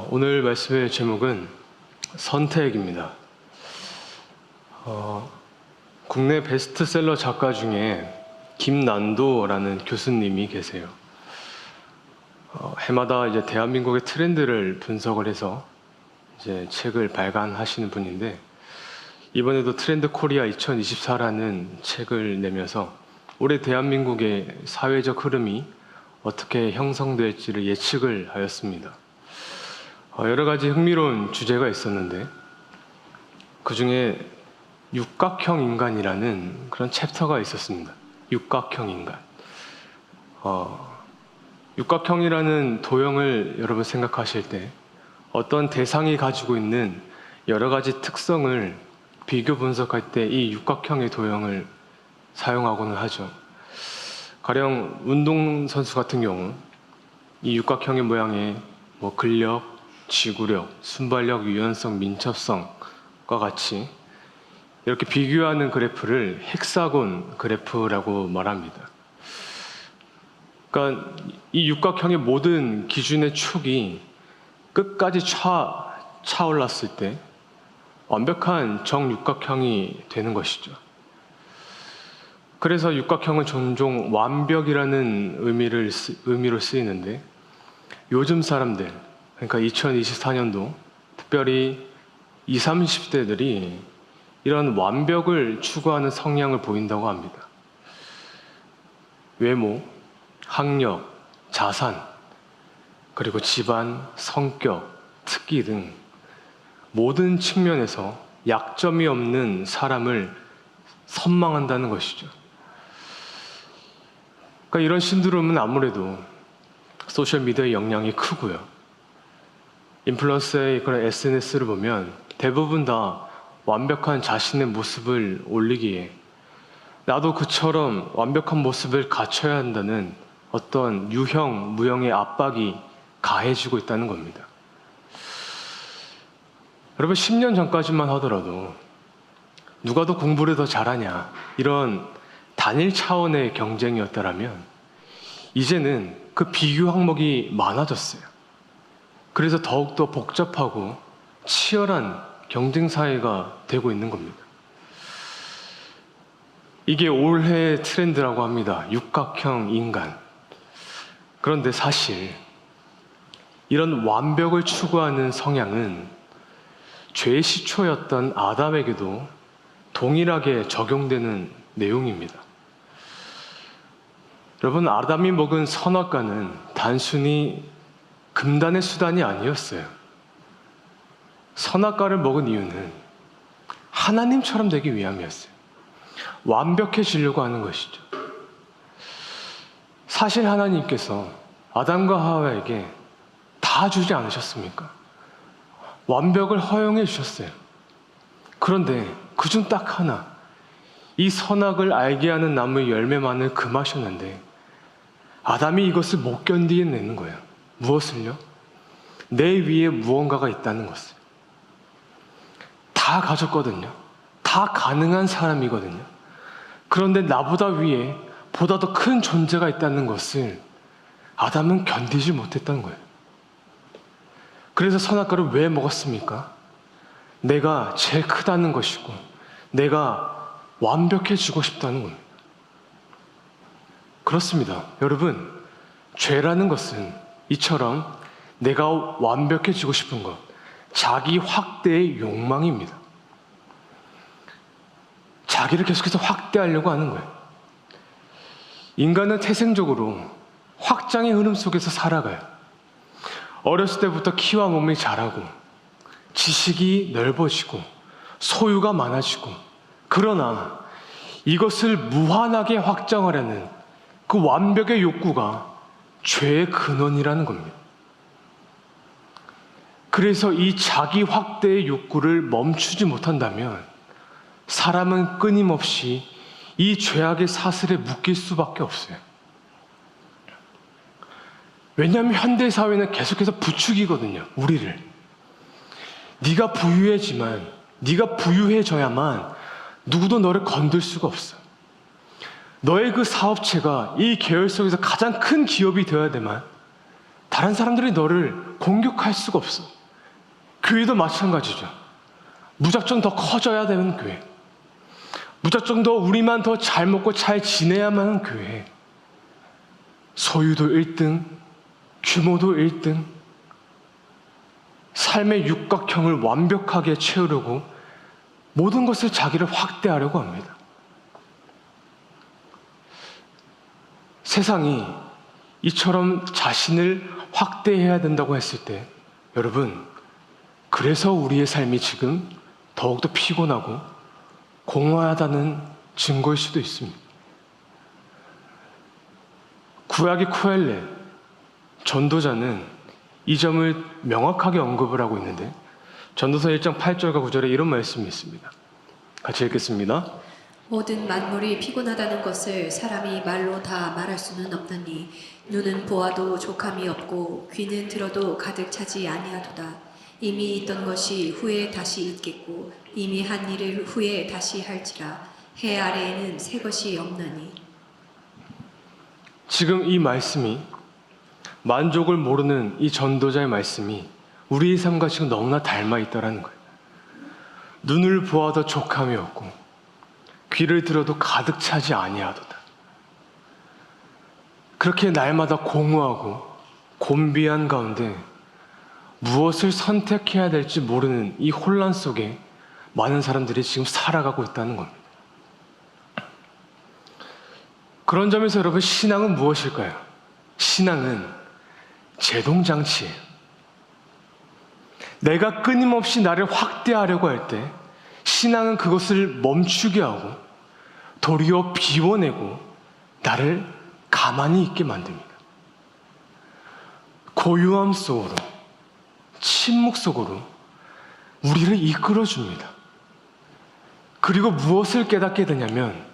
오늘 말씀의 제목은 선택입니다. 국내 베스트셀러 작가 중에 김난도라는 교수님이 계세요. 해마다 이제 대한민국의 트렌드를 분석을 해서 이제 책을 발간하시는 분인데, 이번에도 트렌드 코리아 2024라는 책을 내면서 올해 대한민국의 사회적 흐름이 어떻게 형성될지를 예측을 하였습니다. 여러 가지 흥미로운 주제가 있었는데, 그 중에 육각형 인간이라는 그런 챕터가 있었습니다. 육각형 인간. 육각형이라는 도형을 여러분 생각하실 때 어떤 대상이 가지고 있는 여러 가지 특성을 비교 분석할 때 이 육각형의 도형을 사용하고는 하죠. 가령 운동선수 같은 경우 이 육각형의 모양에 근력, 지구력, 순발력, 유연성, 민첩성과 같이 이렇게 비교하는 그래프를 헥사곤 그래프라고 말합니다. 그러니까 이 육각형의 모든 기준의 축이 끝까지 차올랐을 때 완벽한 정육각형이 되는 것이죠. 그래서 육각형은 종종 완벽이라는 의미로 쓰이는데, 요즘 사람들, 그러니까 2024년도 특별히 20, 30대들이 이런 완벽을 추구하는 성향을 보인다고 합니다. 외모, 학력, 자산, 그리고 집안, 성격, 특기 등 모든 측면에서 약점이 없는 사람을 선망한다는 것이죠. 그러니까 이런 신드롬은 아무래도 소셜미디어의 영향이 크고요. 인플루언서의 그런 SNS를 보면 대부분 다 완벽한 자신의 모습을 올리기에 나도 그처럼 완벽한 모습을 갖춰야 한다는 어떤 유형, 무형의 압박이 가해지고 있다는 겁니다. 여러분, 10년 전까지만 하더라도 누가 더 공부를 더 잘하냐, 이런 단일 차원의 경쟁이었다라면 이제는 그 비교 항목이 많아졌어요. 그래서 더욱더 복잡하고 치열한 경쟁 사회가 되고 있는 겁니다. 이게 올해의 트렌드라고 합니다. 육각형 인간. 그런데 사실 이런 완벽을 추구하는 성향은 죄의 시초였던 아담에게도 동일하게 적용되는 내용입니다. 여러분, 아담이 먹은 선악과는 단순히 금단의 수단이 아니었어요. 선악과를 먹은 이유는 하나님처럼 되기 위함이었어요. 완벽해지려고 하는 것이죠. 사실 하나님께서 아담과 하와에게 다 주지 않으셨습니까? 완벽을 허용해 주셨어요. 그런데 그중 딱 하나, 이 선악을 알게 하는 나무의 열매만을 금하셨는데 아담이 이것을 못 견디겠는 거예요. 무엇을요? 내 위에 무언가가 있다는 것을. 다 가졌거든요. 다 가능한 사람이거든요. 그런데 나보다 위에 보다 더 큰 존재가 있다는 것을 아담은 견디지 못했던 거예요. 그래서 선악과를 왜 먹었습니까? 내가 제일 크다는 것이고 내가 완벽해지고 싶다는 겁니다. 그렇습니다. 여러분, 죄라는 것은 이처럼 내가 완벽해지고 싶은 것, 자기 확대의 욕망입니다. 자기를 계속해서 확대하려고 하는 거예요. 인간은 태생적으로 확장의 흐름 속에서 살아가요. 어렸을 때부터 키와 몸이 자라고 지식이 넓어지고 소유가 많아지고, 그러나 이것을 무한하게 확장하려는 그 완벽의 욕구가 죄의 근원이라는 겁니다. 그래서 이 자기 확대의 욕구를 멈추지 못한다면 사람은 끊임없이 이 죄악의 사슬에 묶일 수밖에 없어요. 왜냐하면 현대사회는 계속해서 부추기거든요, 우리를. 네가 부유해져야만 누구도 너를 건들 수가 없어. 너의 그 사업체가 이 계열 속에서 가장 큰 기업이 되어야 되만 다른 사람들이 너를 공격할 수가 없어. 교회도 마찬가지죠. 무작정 더 커져야 되는 교회, 무작정 더 우리만 더 잘 먹고 잘 지내야만 하는 교회, 소유도 1등, 규모도 1등, 삶의 육각형을 완벽하게 채우려고 모든 것을 자기를 확대하려고 합니다. 세상이 이처럼 자신을 확대해야 된다고 했을 때, 여러분, 그래서 우리의 삶이 지금 더욱더 피곤하고 공허하다는 증거일 수도 있습니다. 구약의 코엘렛 전도자는 이 점을 명확하게 언급을 하고 있는데, 전도서 1장 8절과 9절에 이런 말씀이 있습니다. 같이 읽겠습니다. 모든 만물이 피곤하다는 것을 사람이 말로 다 말할 수는 없나니 눈은 보아도 족함이 없고 귀는 들어도 가득 차지 아니하도다. 이미 있던 것이 후에 다시 있겠고 이미 한 일을 후에 다시 할지라. 해 아래에는 새 것이 없나니. 지금 이 말씀이, 만족을 모르는 이 전도자의 말씀이 우리의 삶과 지금 너무나 닮아 있다는 거예요. 눈을 보아도 족함이 없고 귀를 들어도 가득 차지 아니하도다. 그렇게 날마다 공허하고 곤비한 가운데 무엇을 선택해야 될지 모르는 이 혼란 속에 많은 사람들이 지금 살아가고 있다는 겁니다. 그런 점에서 여러분, 신앙은 무엇일까요? 신앙은 제동장치예요. 내가 끊임없이 나를 확대하려고 할 때 신앙은 그것을 멈추게 하고 도리어 비워내고 나를 가만히 있게 만듭니다. 고요함 속으로, 침묵 속으로 우리를 이끌어줍니다. 그리고 무엇을 깨닫게 되냐면,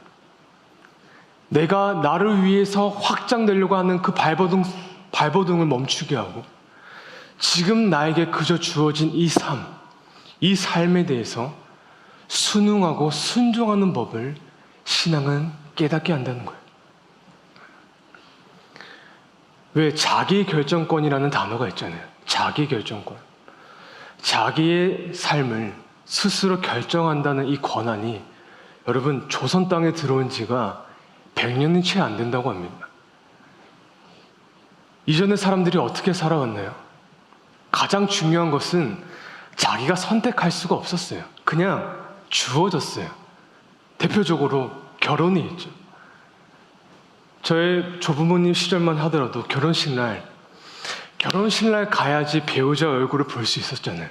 내가 나를 위해서 확장되려고 하는 그 발버둥을 멈추게 하고 지금 나에게 그저 주어진 이 삶에 대해서 순응하고 순종하는 법을 신앙은 깨닫게 한다는 거예요. 왜 자기 결정권이라는 단어가 있잖아요. 자기 결정권. 자기의 삶을 스스로 결정한다는 이 권한이 여러분, 조선 땅에 들어온 지가 100년이 채 안 된다고 합니다. 이전에 사람들이 어떻게 살아왔나요? 가장 중요한 것은 자기가 선택할 수가 없었어요. 그냥 주어졌어요. 대표적으로 결혼이 있죠. 저의 조부모님 시절만 하더라도 결혼식 날 가야지 배우자 얼굴을 볼 수 있었잖아요.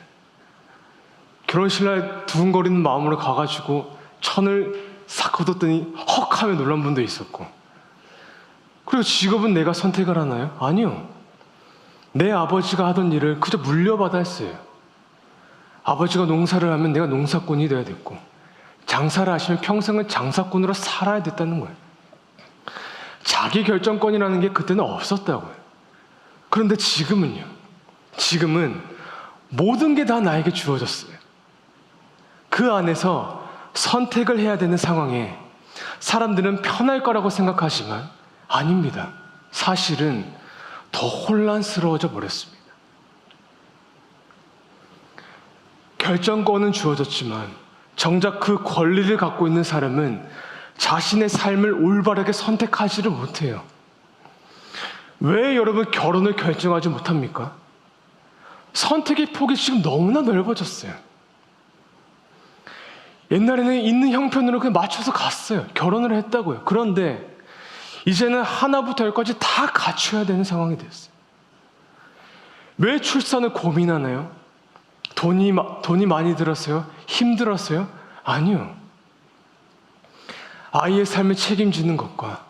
결혼식 날 두근거리는 마음으로 가가지고 천을 싹 걷었더니 헉 하며 놀란 분도 있었고, 그리고 직업은 내가 선택을 하나요? 아니요. 내 아버지가 하던 일을 그저 물려받아 했어요. 아버지가 농사를 하면 내가 농사꾼이 돼야 됐고, 장사를 하시면 평생을 장사꾼으로 살아야 됐다는 거예요. 자기 결정권이라는 게 그때는 없었다고요. 그런데 지금은요. 지금은 모든 게 다 나에게 주어졌어요. 그 안에서 선택을 해야 되는 상황에 사람들은 편할 거라고 생각하지만 아닙니다. 사실은 더 혼란스러워져 버렸습니다. 결정권은 주어졌지만 정작 그 권리를 갖고 있는 사람은 자신의 삶을 올바르게 선택하지를 못해요. 왜 여러분 결혼을 결정하지 못합니까? 선택의 폭이 지금 너무나 넓어졌어요. 옛날에는 있는 형편으로 그냥 맞춰서 갔어요. 결혼을 했다고요. 그런데 이제는 하나부터 열까지 다 갖춰야 되는 상황이 됐어요. 왜 출산을 고민하나요? 돈이 많이 들었어요? 힘들었어요? 아니요. 아이의 삶을 책임지는 것과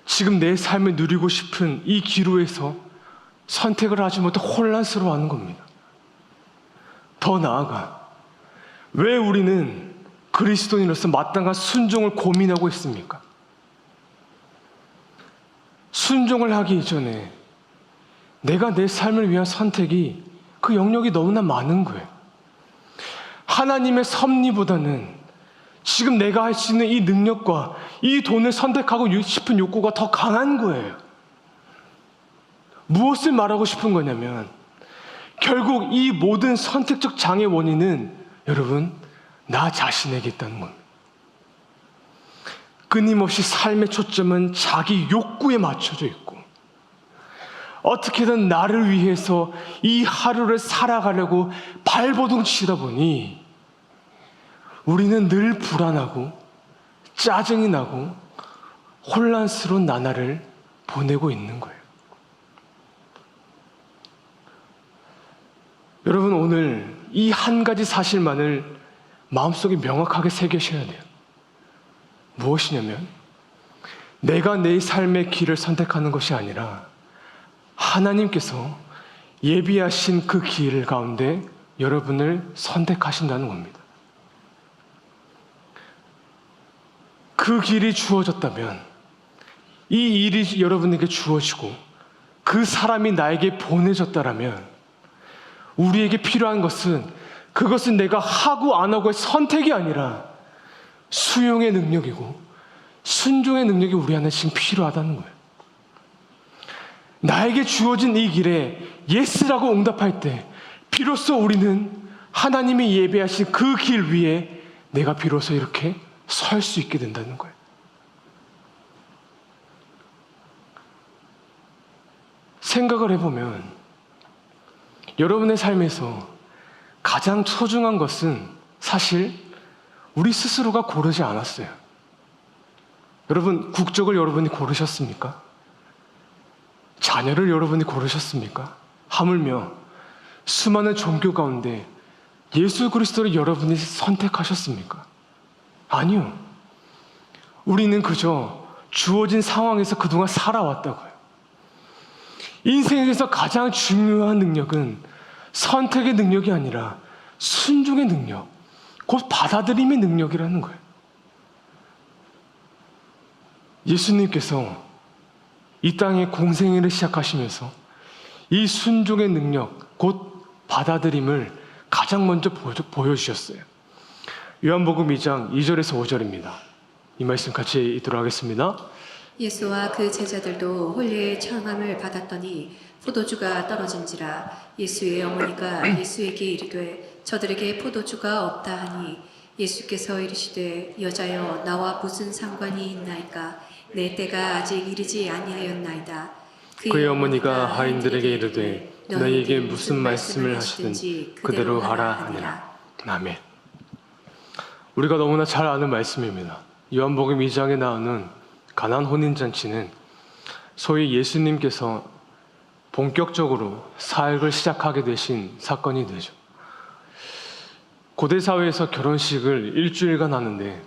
지금 내 삶을 누리고 싶은 이 기로에서 선택을 하지 못해 혼란스러워하는 겁니다. 더 나아가 왜 우리는 그리스도인으로서 마땅한 순종을 고민하고 있습니까? 순종을 하기 이전에 내가 내 삶을 위한 선택이 그 영역이 너무나 많은 거예요. 하나님의 섭리보다는 지금 내가 할 수 있는 이 능력과 이 돈을 선택하고 싶은 욕구가 더 강한 거예요. 무엇을 말하고 싶은 거냐면 결국 이 모든 선택적 장애의 원인은 여러분, 나 자신에게 있다는 겁니다. 끊임없이 삶의 초점은 자기 욕구에 맞춰져 있고, 어떻게든 나를 위해서 이 하루를 살아가려고 발버둥 치다 보니 우리는 늘 불안하고 짜증이 나고 혼란스러운 나날을 보내고 있는 거예요. 여러분, 오늘 이 한 가지 사실만을 마음속에 명확하게 새기셔야 돼요. 무엇이냐면, 내가 내 삶의 길을 선택하는 것이 아니라 하나님께서 예비하신 그 길 가운데 여러분을 선택하신다는 겁니다. 그 길이 주어졌다면, 이 일이 여러분에게 주어지고 그 사람이 나에게 보내졌다라면, 우리에게 필요한 것은 그것은 내가 하고 안 하고의 선택이 아니라 수용의 능력이고 순종의 능력이 우리 안에 지금 필요하다는 거예요. 나에게 주어진 이 길에 예스라고 응답할 때 비로소 우리는 하나님이 예배하신 그 길 위에 내가 비로소 이렇게 설 수 있게 된다는 거예요. 생각을 해보면 여러분의 삶에서 가장 소중한 것은 사실 우리 스스로가 고르지 않았어요. 여러분, 국적을 여러분이 고르셨습니까? 자녀를 여러분이 고르셨습니까? 하물며 수많은 종교 가운데 예수 그리스도를 여러분이 선택하셨습니까? 아니요. 우리는 그저 주어진 상황에서 그동안 살아왔다고요. 인생에서 가장 중요한 능력은 선택의 능력이 아니라 순종의 능력, 곧 받아들임의 능력이라는 거예요. 예수님께서 이 땅에 공생애를 시작하시면서 이 순종의 능력, 곧 받아들임을 가장 먼저 보여주셨어요. 요한복음 2장 2절에서 5절입니다. 이 말씀 같이 읽도록 하겠습니다. 예수와 그 제자들도 홀리의 청함을 받았더니 포도주가 떨어진지라. 예수의 어머니가 예수에게 이르되 저들에게 포도주가 없다 하니 예수께서 이르시되 여자여 나와 무슨 상관이 있나이까? 내 때가 아직 이르지 아니하였나이다. 그의 어머니가 하인들에게 이르되 너희에게 무슨 말씀을 하시든지 그대로 하라 하니라. 아멘. 우리가 너무나 잘 아는 말씀입니다. 요한복음 2장에 나오는 가나안 혼인잔치는 소위 예수님께서 본격적으로 사역을 시작하게 되신 사건이 되죠. 고대 사회에서 결혼식을 일주일간 하는데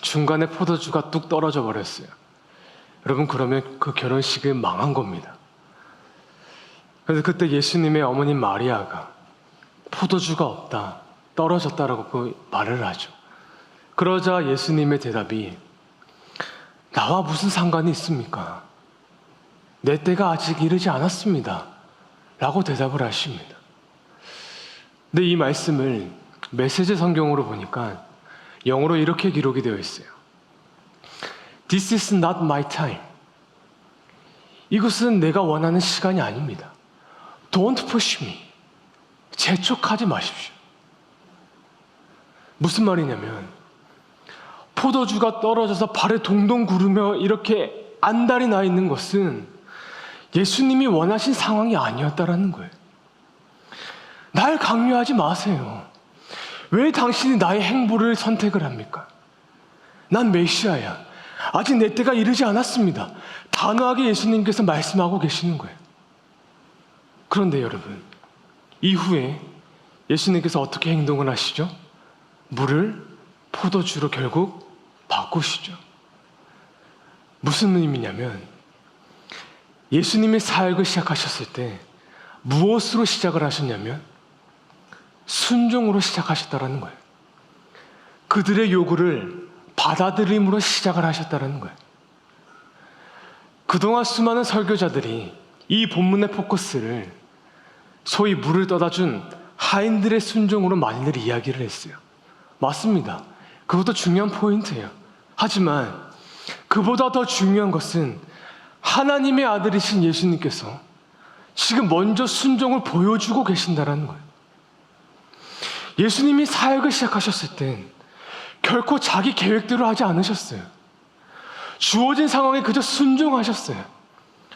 중간에 포도주가 뚝 떨어져 버렸어요. 여러분, 그러면 그 결혼식은 망한 겁니다. 그래서 그때 예수님의 어머니 마리아가 포도주가 없다, 떨어졌다라고 말을 하죠. 그러자 예수님의 대답이 나와 무슨 상관이 있습니까? 내 때가 아직 이르지 않았습니다. 라고 대답을 하십니다. 근데 이 말씀을 메시지 성경으로 보니까 영어로 이렇게 기록이 되어 있어요. This is not my time. 이것은 내가 원하는 시간이 아닙니다. Don't push me. 재촉하지 마십시오. 무슨 말이냐면 포도주가 떨어져서 발에 동동 구르며 이렇게 안달이 나 있는 것은 예수님이 원하신 상황이 아니었다라는 거예요. 날 강요하지 마세요. 왜 당신이 나의 행보를 선택을 합니까? 난 메시아야. 아직 내 때가 이르지 않았습니다. 단호하게 예수님께서 말씀하고 계시는 거예요. 그런데 여러분, 이후에 예수님께서 어떻게 행동을 하시죠? 물을 포도주로 결국 바꾸시죠. 무슨 의미냐면 예수님이 사역을 시작하셨을 때 무엇으로 시작을 하셨냐면 순종으로 시작하셨다는 거예요. 그들의 요구를 받아들임으로 시작을 하셨다는 거예요. 그동안 수많은 설교자들이 이 본문의 포커스를 소위 물을 떠다준 하인들의 순종으로 많이들 이야기를 했어요. 맞습니다. 그것도 중요한 포인트예요. 하지만 그보다 더 중요한 것은 하나님의 아들이신 예수님께서 지금 먼저 순종을 보여주고 계신다라는 거예요. 예수님이 사역을 시작하셨을 땐 결코 자기 계획대로 하지 않으셨어요. 주어진 상황에 그저 순종하셨어요.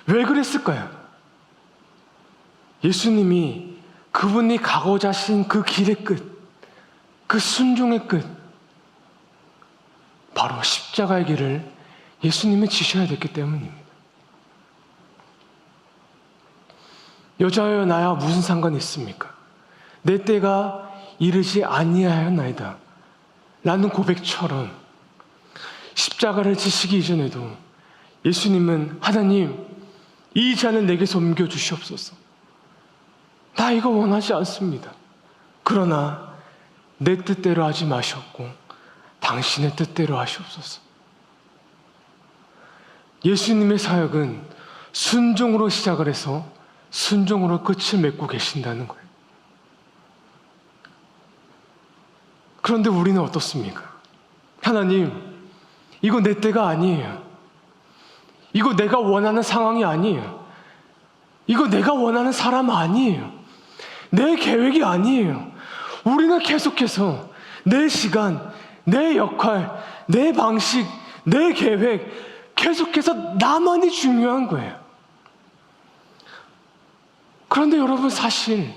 왜 그랬을까요? 예수님이 그분이 가고자 하신 그 길의 끝, 그 순종의 끝, 바로 십자가의 길을 예수님이 지셔야 됐기 때문입니다. 여자여 나야 무슨 상관이 있습니까? 내 때가 이르지 아니하였나이다 라는 고백처럼 십자가를 지시기 이전에도 예수님은 하나님, 이 잔을 내게서 옮겨주시옵소서. 나 이거 원하지 않습니다. 그러나 내 뜻대로 하지 마시옵고 당신의 뜻대로 하시옵소서. 예수님의 사역은 순종으로 시작을 해서 순종으로 끝을 맺고 계신다는 거예요. 그런데 우리는 어떻습니까? 하나님, 이거 내 때가 아니에요. 이거 내가 원하는 상황이 아니에요. 이거 내가 원하는 사람 아니에요. 내 계획이 아니에요. 우리는 계속해서 내 시간, 내 역할, 내 방식, 내 계획, 계속해서 나만이 중요한 거예요. 그런데 여러분, 사실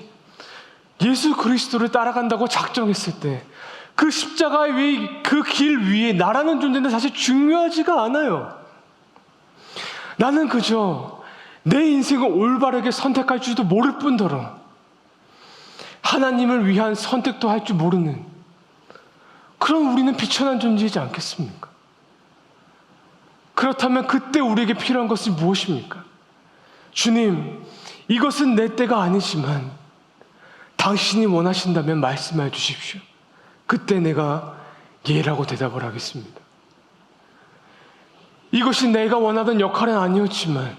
예수 그리스도를 따라간다고 작정했을 때 그 십자가 위에, 그 길 위에 나라는 존재는 사실 중요하지가 않아요. 나는 그저 내 인생을 올바르게 선택할 줄도 모를 뿐더러 하나님을 위한 선택도 할 줄 모르는 그런 우리는 비천한 존재이지 않겠습니까? 그렇다면 그때 우리에게 필요한 것은 무엇입니까? 주님, 이것은 내 때가 아니지만 당신이 원하신다면 말씀해 주십시오. 그때 내가 예라고 대답을 하겠습니다. 이것이 내가 원하던 역할은 아니었지만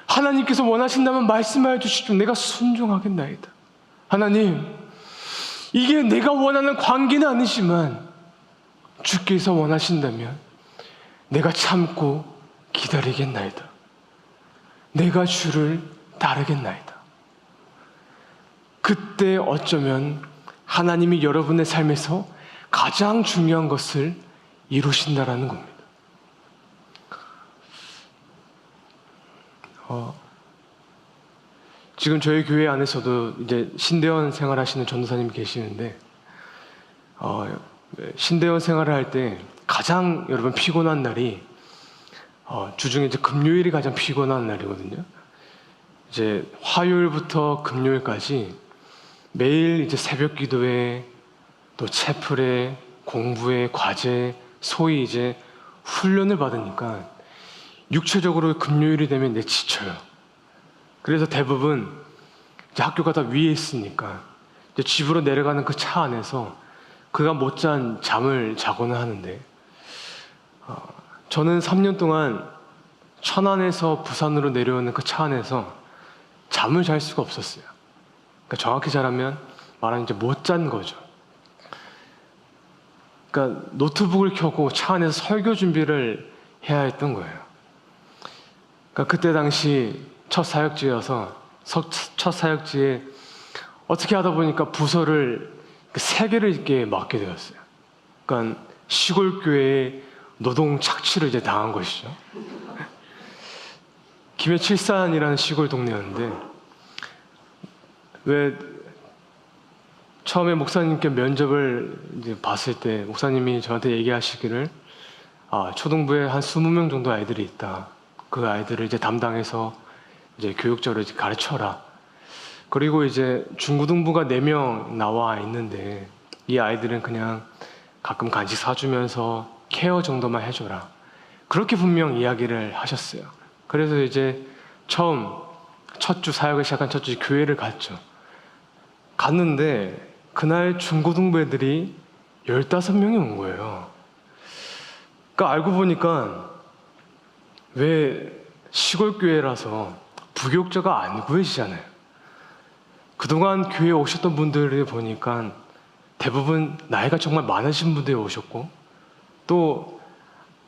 하나님께서 원하신다면 말씀해 주시죠. 내가 순종하겠나이다. 하나님, 이게 내가 원하는 관계는 아니지만 주께서 원하신다면 내가 참고 기다리겠나이다. 내가 주를 따르겠나이다. 그때 어쩌면 하나님이 여러분의 삶에서 가장 중요한 것을 이루신다라는 겁니다. 지금 저희 교회 안에서도 이제 신대원 생활하시는 전도사님이 계시는데, 신대원 생활을 할 때 가장 여러분 피곤한 날이 주중에 이제 금요일이 가장 피곤한 날이거든요. 이제 화요일부터 금요일까지 매일 이제 새벽 기도회, 또 채플회, 공부회, 과제, 소위 이제 훈련을 받으니까 육체적으로 금요일이 되면 지쳐요. 그래서 대부분 이제 학교가 다 위에 있으니까 이제 집으로 내려가는 그 차 안에서 그가 못잔 잠을 자고는 하는데, 저는 3년 동안 천안에서 부산으로 내려오는 그 차 안에서 잠을 잘 수가 없었어요. 그러니까 정확히 말하면 이제 못 잔 거죠. 그러니까 노트북을 켜고 차 안에서 설교 준비를 해야 했던 거예요. 그러니까 그때 당시 첫 사역지여서 첫 사역지에 어떻게 하다 보니까 부서를 3개를 이렇게 맡게 되었어요. 그러니까 시골 교회에 노동 착취를 이제 당한 것이죠. 김해칠산이라는 시골 동네였는데, 왜 처음에 목사님께 면접을 이제 봤을 때 목사님이 저한테 얘기하시기를 초등부에 한 20명 정도 아이들이 있다. 그 아이들을 이제 담당해서 이제 교육적으로 이제 가르쳐라. 그리고 이제 중고등부가 4명 나와 있는데 이 아이들은 그냥 가끔 간식 사주면서 케어 정도만 해줘라. 그렇게 분명 이야기를 하셨어요. 그래서 이제 첫 주 사역을 시작한 첫 주 교회를 갔죠. 갔는데 그날 중고등부 애들이 15명이 온 거예요. 그러니까 알고 보니까 왜 시골 교회라서 부교육자가 안 구해지잖아요. 그동안 교회에 오셨던 분들을 보니까 대부분 나이가 정말 많으신 분들이 오셨고, 또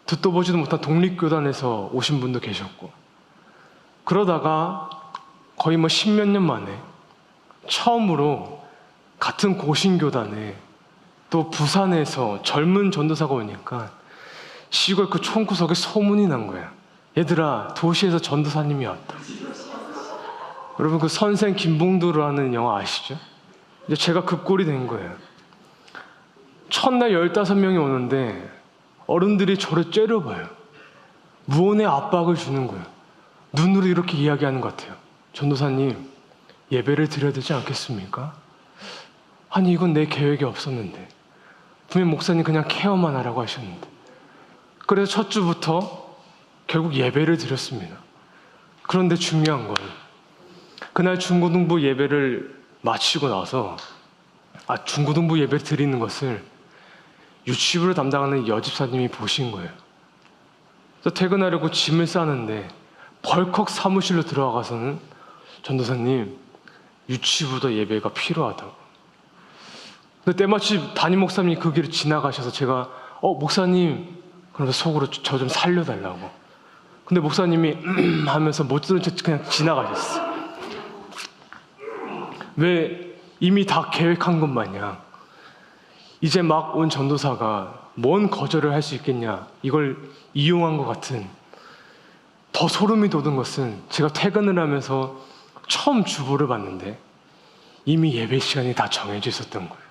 듣도 보지도 못한 독립교단에서 오신 분도 계셨고, 그러다가 거의 뭐 십몇 년 만에 처음으로 같은 고신교단에 또 부산에서 젊은 전도사가 오니까 시골 그 총구석에 소문이 난 거야. 얘들아, 도시에서 전도사님이 왔다. 여러분 그 선생 김봉두라는 영화 아시죠? 이제 제가 그 꼴이 된 거예요. 첫날 15명이 오는데 어른들이 저를 째려봐요. 무언의 압박을 주는 거예요. 눈으로 이렇게 이야기하는 것 같아요. 전도사님, 예배를 드려야 되지 않겠습니까? 아니 이건 내 계획이 없었는데 분명 목사님 그냥 케어만 하라고 하셨는데. 그래서 첫 주부터 결국 예배를 드렸습니다. 그런데 중요한 건 그날 중고등부 예배를 마치고 나서 중고등부 예배 드리는 것을 유치부를 담당하는 여집사님이 보신 거예요. 그래서 퇴근하려고 짐을 싸는데 벌컥 사무실로 들어가서는 전도사님, 유치부도 예배가 필요하다고. 근데 때마침 담임 목사님이 그 길을 지나가셔서 제가 목사님 그러면서 속으로 저 좀 살려달라고. 근데 목사님이 하면서 못 들은 척 그냥 지나가셨어요. 왜 이미 다 계획한 것 마냥 이제 막 온 전도사가 뭔 거절을 할 수 있겠냐, 이걸 이용한 것 같은. 더 소름이 돋은 것은 제가 퇴근을 하면서 처음 주보를 봤는데 이미 예배 시간이 다 정해져 있었던 거예요.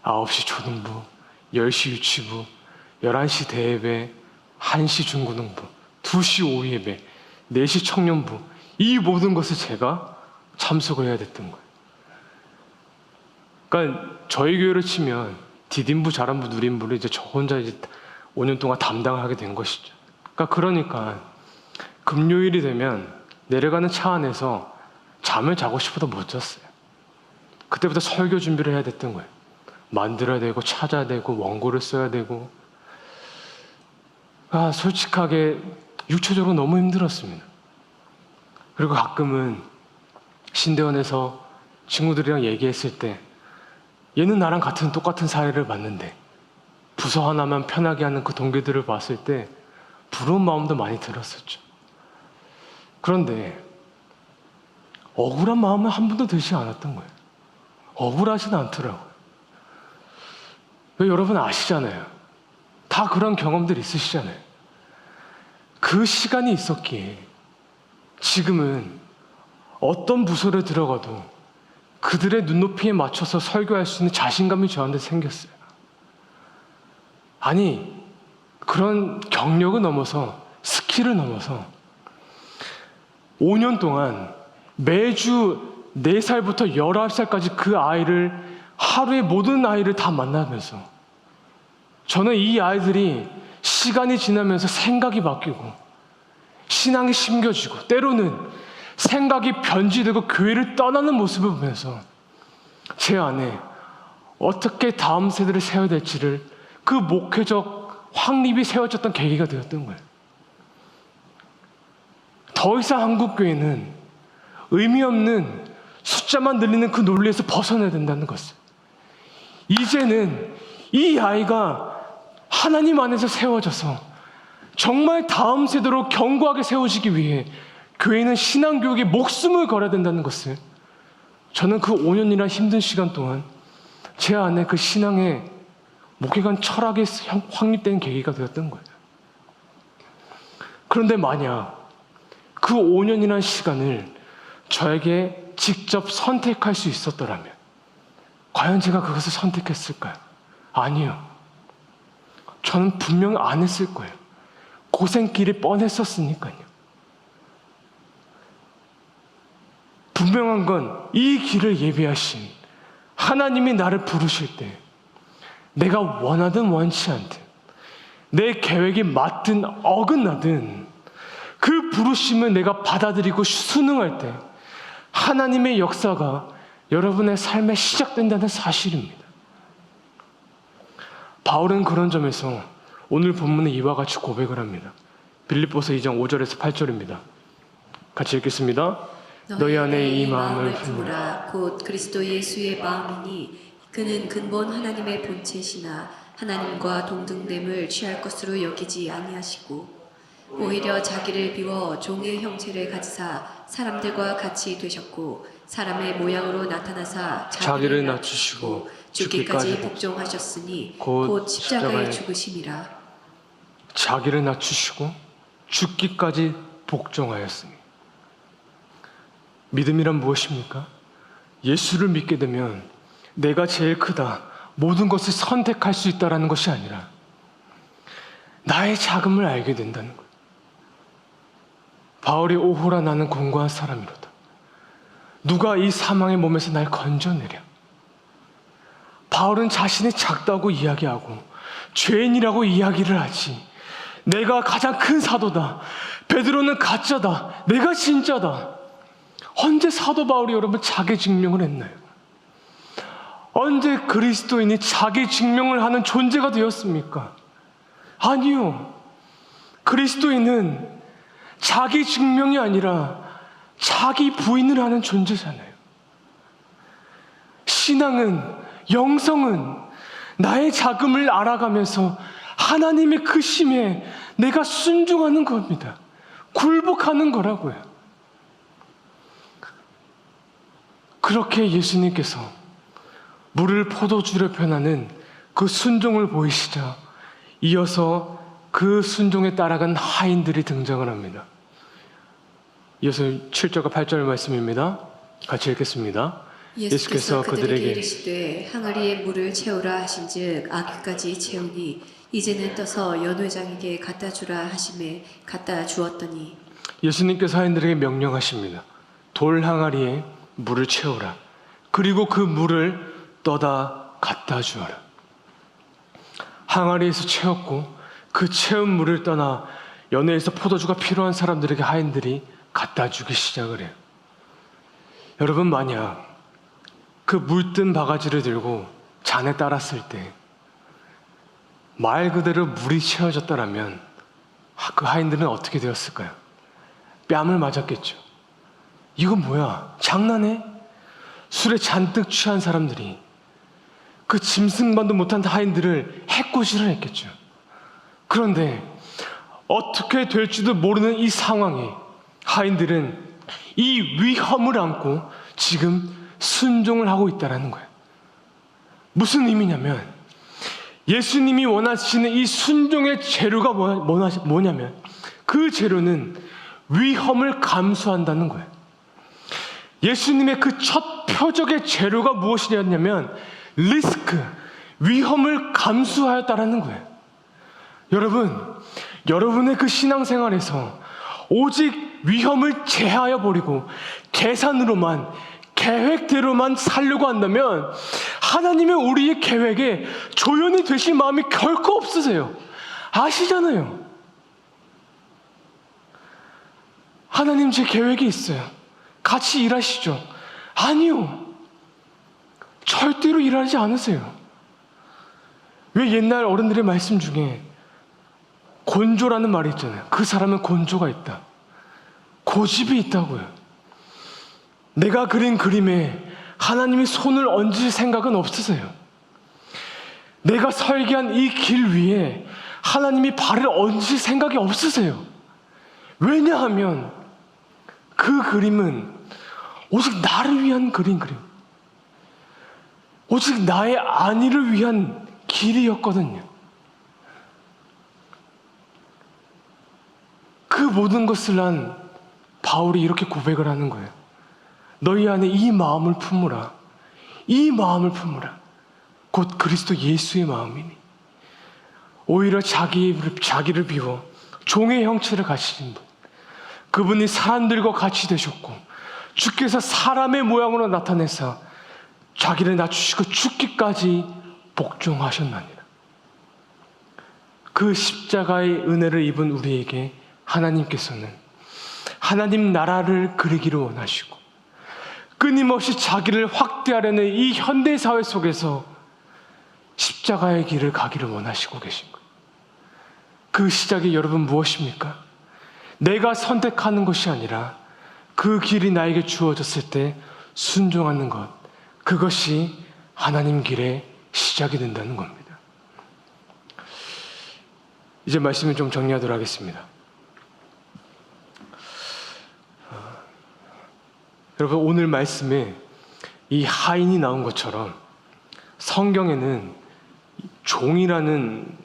9시 초등부, 10시 유치부, 11시 대예배, 1시 중고등부, 2시 오후 예배, 4시 청년부, 이 모든 것을 제가 참석을 해야 됐던 거예요. 그러니까 저희 교회를 치면 디딤부, 자람부, 누림부를 이제 저 혼자 이제 5년 동안 담당을 하게 된 것이죠. 그러니까 금요일이 되면 내려가는 차 안에서 잠을 자고 싶어도 못 잤어요. 그때부터 설교 준비를 해야 됐던 거예요. 만들어야 되고 찾아야 되고 원고를 써야 되고. 솔직하게 육체적으로 너무 힘들었습니다. 그리고 가끔은 신대원에서 친구들이랑 얘기했을 때 얘는 나랑 똑같은 사회를 봤는데 부서 하나만 편하게 하는 그 동기들을 봤을 때 부러운 마음도 많이 들었었죠. 그런데 억울한 마음은 한 번도 들지 않았던 거예요. 억울하진 않더라고요. 왜, 여러분 아시잖아요. 다 그런 경험들 있으시잖아요. 그 시간이 있었기에 지금은 어떤 부서를 들어가도 그들의 눈높이에 맞춰서 설교할 수 있는 자신감이 저한테 생겼어요. 아니, 그런 경력을 넘어서, 스킬을 넘어서 5년 동안 매주 4살부터 19살까지 그 아이를, 하루의 모든 아이를 다 만나면서 저는 이 아이들이 시간이 지나면서 생각이 바뀌고 신앙이 심겨지고 때로는 생각이 변질되고 교회를 떠나는 모습을 보면서 제 안에 어떻게 다음 세대를 세워야 될지를, 그 목회적 확립이 세워졌던 계기가 되었던 거예요. 더 이상 한국교회는 의미 없는 숫자만 늘리는 그 논리에서 벗어나야 된다는 것을. 이제는 이 아이가 하나님 안에서 세워져서 정말 다음 세대로 견고하게 세워지기 위해 교회는 신앙교육에 목숨을 걸어야 된다는 것을, 저는 그 5년이나 힘든 시간 동안 제 안에 그 신앙의 목회관 철학이 확립된 계기가 되었던 거예요. 그런데 만약 그 5년이라는 시간을 저에게 직접 선택할 수 있었더라면 과연 제가 그것을 선택했을까요? 아니요. 저는 분명 안 했을 거예요. 고생길이 뻔했었으니까요. 분명한 건 이 길을 예비하신 하나님이 나를 부르실 때 내가 원하든 원치 않든, 내 계획이 맞든 어긋나든 그 부르심을 내가 받아들이고 순응할 때 하나님의 역사가 여러분의 삶에 시작된다는 사실입니다. 바울은 그런 점에서 오늘 본문에 이와 같이 고백을 합니다. 빌립보서 2장 5절에서 8절입니다. 같이 읽겠습니다. 너희 안에 이 마음을 품으라. 곧 그리스도 예수의 마음이니 그는 근본 하나님의 본체시나 하나님과 동등됨을 취할 것으로 여기지 아니하시고 오히려 자기를 비워 종의 형체를 가지사 사람들과 같이 되셨고 사람의 모양으로 나타나사 자기를 낮추시고 죽기까지 복종하셨으니 곧 곧 십자가에 십자가에 죽으심이라. 자기를 낮추시고 죽기까지 복종하였으니. 믿음이란 무엇입니까? 예수를 믿게 되면 내가 제일 크다, 모든 것을 선택할 수 있다는 것이 아니라 나의 작음을 알게 된다는 거예요. 바울이 오호라 나는 공고한 사람이로다. 누가 이 사망의 몸에서 날 건져내랴. 바울은 자신이 작다고 이야기하고 죄인이라고 이야기를 하지, 내가 가장 큰 사도다, 베드로는 가짜다, 내가 진짜다. 언제 사도 바울이 여러분 자기 증명을 했나요? 언제 그리스도인이 자기 증명을 하는 존재가 되었습니까? 아니요. 그리스도인은 자기 증명이 아니라 자기 부인을 하는 존재잖아요. 신앙은, 영성은 나의 작음을 알아가면서 하나님의 그 심에 내가 순종하는 겁니다. 굴복하는 거라고요. 그렇게 예수님께서 물을 포도주로 변하는 그 순종을 보이시자 이어서 그 순종에 따라간 하인들이 등장을 합니다. 이어서 7절과 8절 말씀입니다. 같이 읽겠습니다. 예수께서 그들에게 이르시되 항아리에 물을 채우라 하신즉 아귀까지 채우니 이제는 떠서 연회장에게 갖다 주라 하심에 갖다 주었더니. 예수님께서 하인들에게 명령하십니다. 돌 항아리에 물을 채우라. 그리고 그 물을 떠다 갖다 주어라. 항아리에서 채웠고 그 채운 물을 떠나 연회에서 포도주가 필요한 사람들에게 하인들이 갖다 주기 시작을 해요. 여러분, 만약 그 물든 바가지를 들고 잔에 따랐을 때 말 그대로 물이 채워졌다라면 그 하인들은 어떻게 되었을까요? 뺨을 맞았겠죠. 이건 뭐야? 장난해? 술에 잔뜩 취한 사람들이 그 짐승만도 못한 하인들을 해코지를 했겠죠. 그런데 어떻게 될지도 모르는 이 상황에 하인들은 이 위험을 안고 지금 순종을 하고 있다는 거예요. 무슨 의미냐면 예수님이 원하시는 이 순종의 재료가 뭐냐면 그 재료는 위험을 감수한다는 거예요. 예수님의 그 첫 표적의 재료가 무엇이었냐면 리스크, 위험을 감수하였다라는 거예요. 여러분, 여러분의 그 신앙생활에서 오직 위험을 제하여 버리고 계산으로만, 계획대로만 살려고 한다면 하나님의 우리의 계획에 조연이 되실 마음이 결코 없으세요. 아시잖아요. 하나님, 제 계획이 있어요. 같이 일하시죠. 아니요. 절대로 일하지 않으세요. 왜 옛날 어른들의 말씀 중에 곤조라는 말이 있잖아요. 그 사람은 곤조가 있다. 고집이 있다고요. 내가 그린 그림에 하나님이 손을 얹을 생각은 없으세요. 내가 설계한 이 길 위에 하나님이 발을 얹을 생각이 없으세요. 왜냐하면 그 그림은 오직 나를 위한 그림. 오직 나의 안위를 위한 길이었거든요. 그 모든 것을 난 바울이 이렇게 고백을 하는 거예요. 너희 안에 이 마음을 품으라. 이 마음을 품으라. 곧 그리스도 예수의 마음이니. 오히려 자기를 비워 종의 형체를 가지신 분, 그분이 사람들과 같이 되셨고 주께서 사람의 모양으로 나타내사 자기를 낮추시고 죽기까지 복종하셨나니라. 그 십자가의 은혜를 입은 우리에게 하나님께서는 하나님 나라를 그리기를 원하시고 끊임없이 자기를 확대하려는 이 현대사회 속에서 십자가의 길을 가기를 원하시고 계신 거예요. 그 시작이 여러분 무엇입니까? 내가 선택하는 것이 아니라 그 길이 나에게 주어졌을 때 순종하는 것, 그것이 하나님 길의 시작이 된다는 겁니다. 이제 말씀을 좀 정리하도록 하겠습니다. 여러분, 오늘 말씀에 이 하인이 나온 것처럼 성경에는 종이라는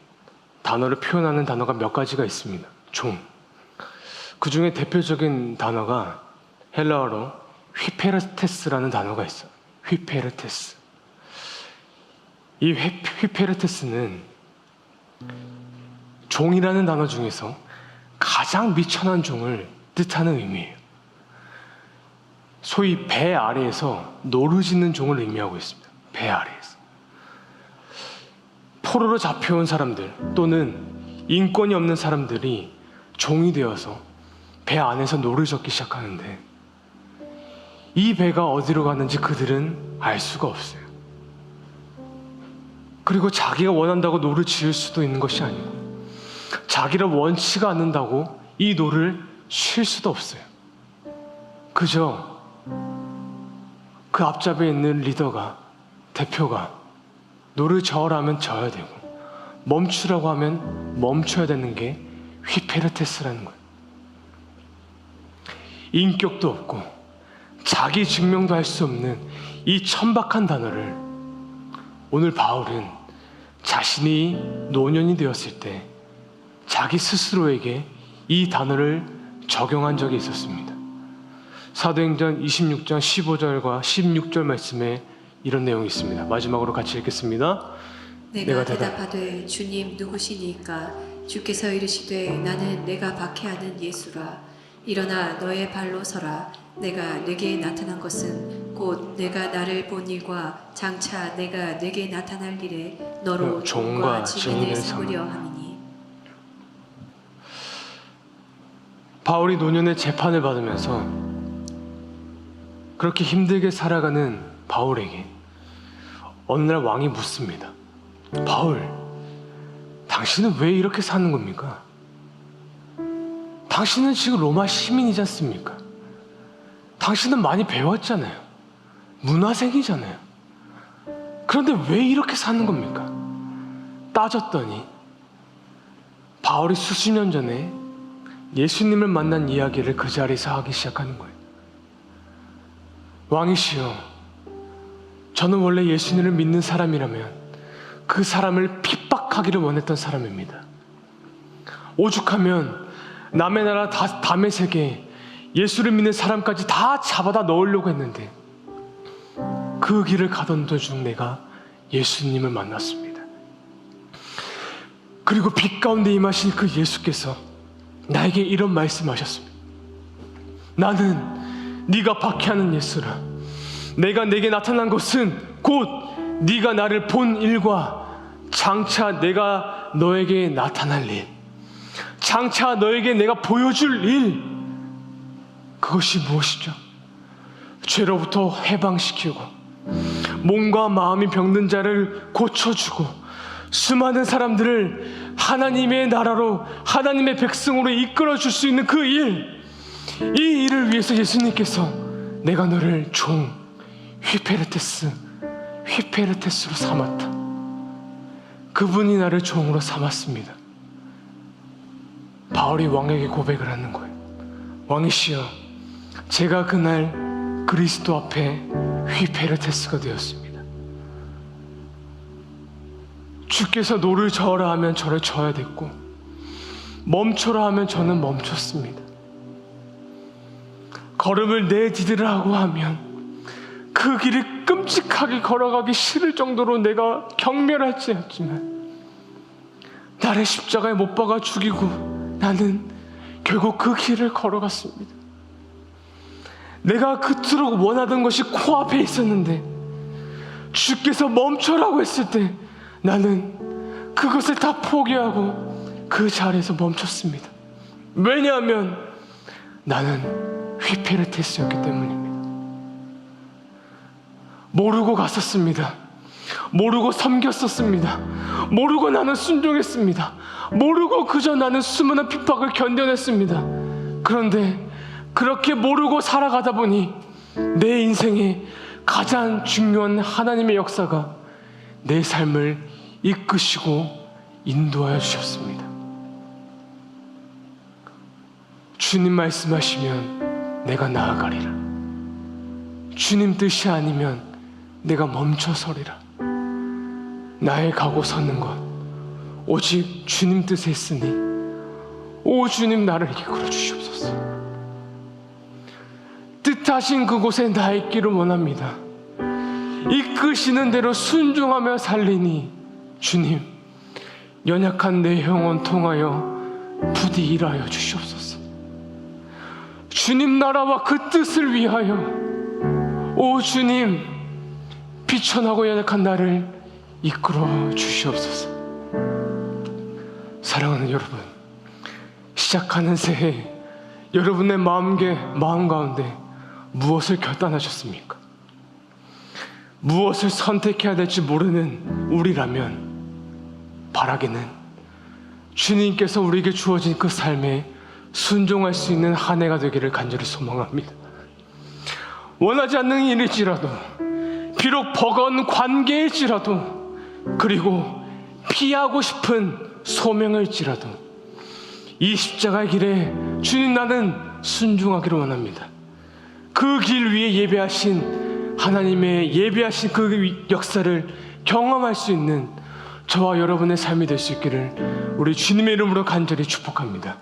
단어를 표현하는 단어가 몇 가지가 있습니다. 종. 그 중에 대표적인 단어가 헬라어로 휘페르테스라는 단어가 있어요. 휘페르테스. 이 휘페르테스는 종이라는 단어 중에서 가장 미천한 종을 뜻하는 의미예요. 소위 배 아래에서 노르짖는 종을 의미하고 있습니다. 배 아래에서. 포로로 잡혀온 사람들 또는 인권이 없는 사람들이 종이 되어서 배 안에서 노르젓기 시작하는데, 이 배가 어디로 가는지 그들은 알 수가 없어요. 그리고 자기가 원한다고 노를 지을 수도 있는 것이 아니고, 자기를 원치가 않는다고 이 노를 쉴 수도 없어요. 그저 그 앞잡이에 있는 리더가, 대표가 노를 저으라면 저어야 되고 멈추라고 하면 멈춰야 되는 게 휘페르테스라는 거예요. 인격도 없고 자기 증명도 할 수 없는 이 천박한 단어를 오늘 바울은 자신이 노년이 되었을 때 자기 스스로에게 이 단어를 적용한 적이 있었습니다. 사도행전 26장 15절과 16절 말씀에 이런 내용이 있습니다. 마지막으로 같이 읽겠습니다. 내가 대답하되 주님 누구시니까? 주께서 이르시되 나는 내가 박해하는 예수라. 일어나 너의 발로 서라. 내가 내게 나타난 것은 곧 내가 나를 본 일과 장차 내가 내게 나타날 일에 너로 종과 증인을 삼으려 함이니. 바울이 노년의 재판을 받으면서 그렇게 힘들게 살아가는 바울에게 어느 날 왕이 묻습니다. 바울, 당신은 왜 이렇게 사는 겁니까? 당신은 지금 로마 시민이지 않습니까? 당신은 많이 배웠잖아요. 문화생이잖아요. 그런데 왜 이렇게 사는 겁니까? 따졌더니 바울이 수십 년 전에 예수님을 만난 이야기를 그 자리에서 하기 시작하는 거예요. 왕이시여, 저는 원래 예수님을 믿는 사람이라면 그 사람을 핍박하기를 원했던 사람입니다. 오죽하면 남의 나라 담의 세계에 예수를 믿는 사람까지 다 잡아다 넣으려고 했는데, 그 길을 가던 도중 내가 예수님을 만났습니다. 그리고 빛 가운데 임하신 그 예수께서 나에게 이런 말씀하셨습니다. 나는 네가 박해하는 예수라. 내가 내게 나타난 것은 곧 네가 나를 본 일과 장차 내가 너에게 나타날 일, 장차 너에게 내가 보여줄 일, 그것이 무엇이죠? 죄로부터 해방시키고 몸과 마음이 병든 자를 고쳐주고 수많은 사람들을 하나님의 나라로, 하나님의 백성으로 이끌어줄 수 있는 그 일, 이 일을 위해서 예수님께서 내가 너를 종 휘페르테스로 삼았다. 그분이 나를 종으로 삼았습니다. 바울이 왕에게 고백을 하는 거예요. 왕이시여, 제가 그날 그리스도 앞에 휘페르테스가 되었습니다. 주께서 노를 저어라 하면 저를 저어야 됐고, 멈춰라 하면 저는 멈췄습니다. 걸음을 내디디라고 하면 그 길을 끔찍하게 걸어가기 싫을 정도로 내가 경멸하지 않지만, 나를 십자가에 못 박아 죽이고 나는 결국 그 길을 걸어갔습니다. 내가 그토록 원하던 것이 코앞에 있었는데 주께서 멈춰라고 했을 때 나는 그것을 다 포기하고 그 자리에서 멈췄습니다. 왜냐하면 나는 휘페르테스였기 때문입니다. 모르고 갔었습니다. 모르고 섬겼었습니다. 모르고 나는 순종했습니다. 모르고 그저 나는 수많은 핍박을 견뎌냈습니다. 그런데 그렇게 모르고 살아가다 보니 내 인생에 가장 중요한 하나님의 역사가 내 삶을 이끄시고 인도하여 주셨습니다. 주님 말씀하시면 내가 나아가리라. 주님 뜻이 아니면 내가 멈춰서리라. 나의 가고 서는 것 오직 주님 뜻에 있으니 오 주님 나를 이끌어 주시옵소서. 뜻하신 그곳에 나 있기를 원합니다. 이끄시는 대로 순종하며 살리니 주님 연약한 내 영혼 통하여 부디 일하여 주시옵소서. 주님 나라와 그 뜻을 위하여 오 주님 비천하고 연약한 나를 이끌어 주시옵소서. 사랑하는 여러분, 시작하는 새해 여러분의 마음 가운데 무엇을 결단하셨습니까? 무엇을 선택해야 될지 모르는 우리라면 바라기는 주님께서 우리에게 주어진 그 삶에 순종할 수 있는 한 해가 되기를 간절히 소망합니다. 원하지 않는 일일지라도, 비록 버거운 관계일지라도, 그리고 피하고 싶은 소명일지라도 이 십자가의 길에 주님 나는 순종하기를 원합니다. 그 길 위에 예배하신 하나님의 예배하신 그 역사를 경험할 수 있는 저와 여러분의 삶이 될 수 있기를 우리 주님의 이름으로 간절히 축복합니다.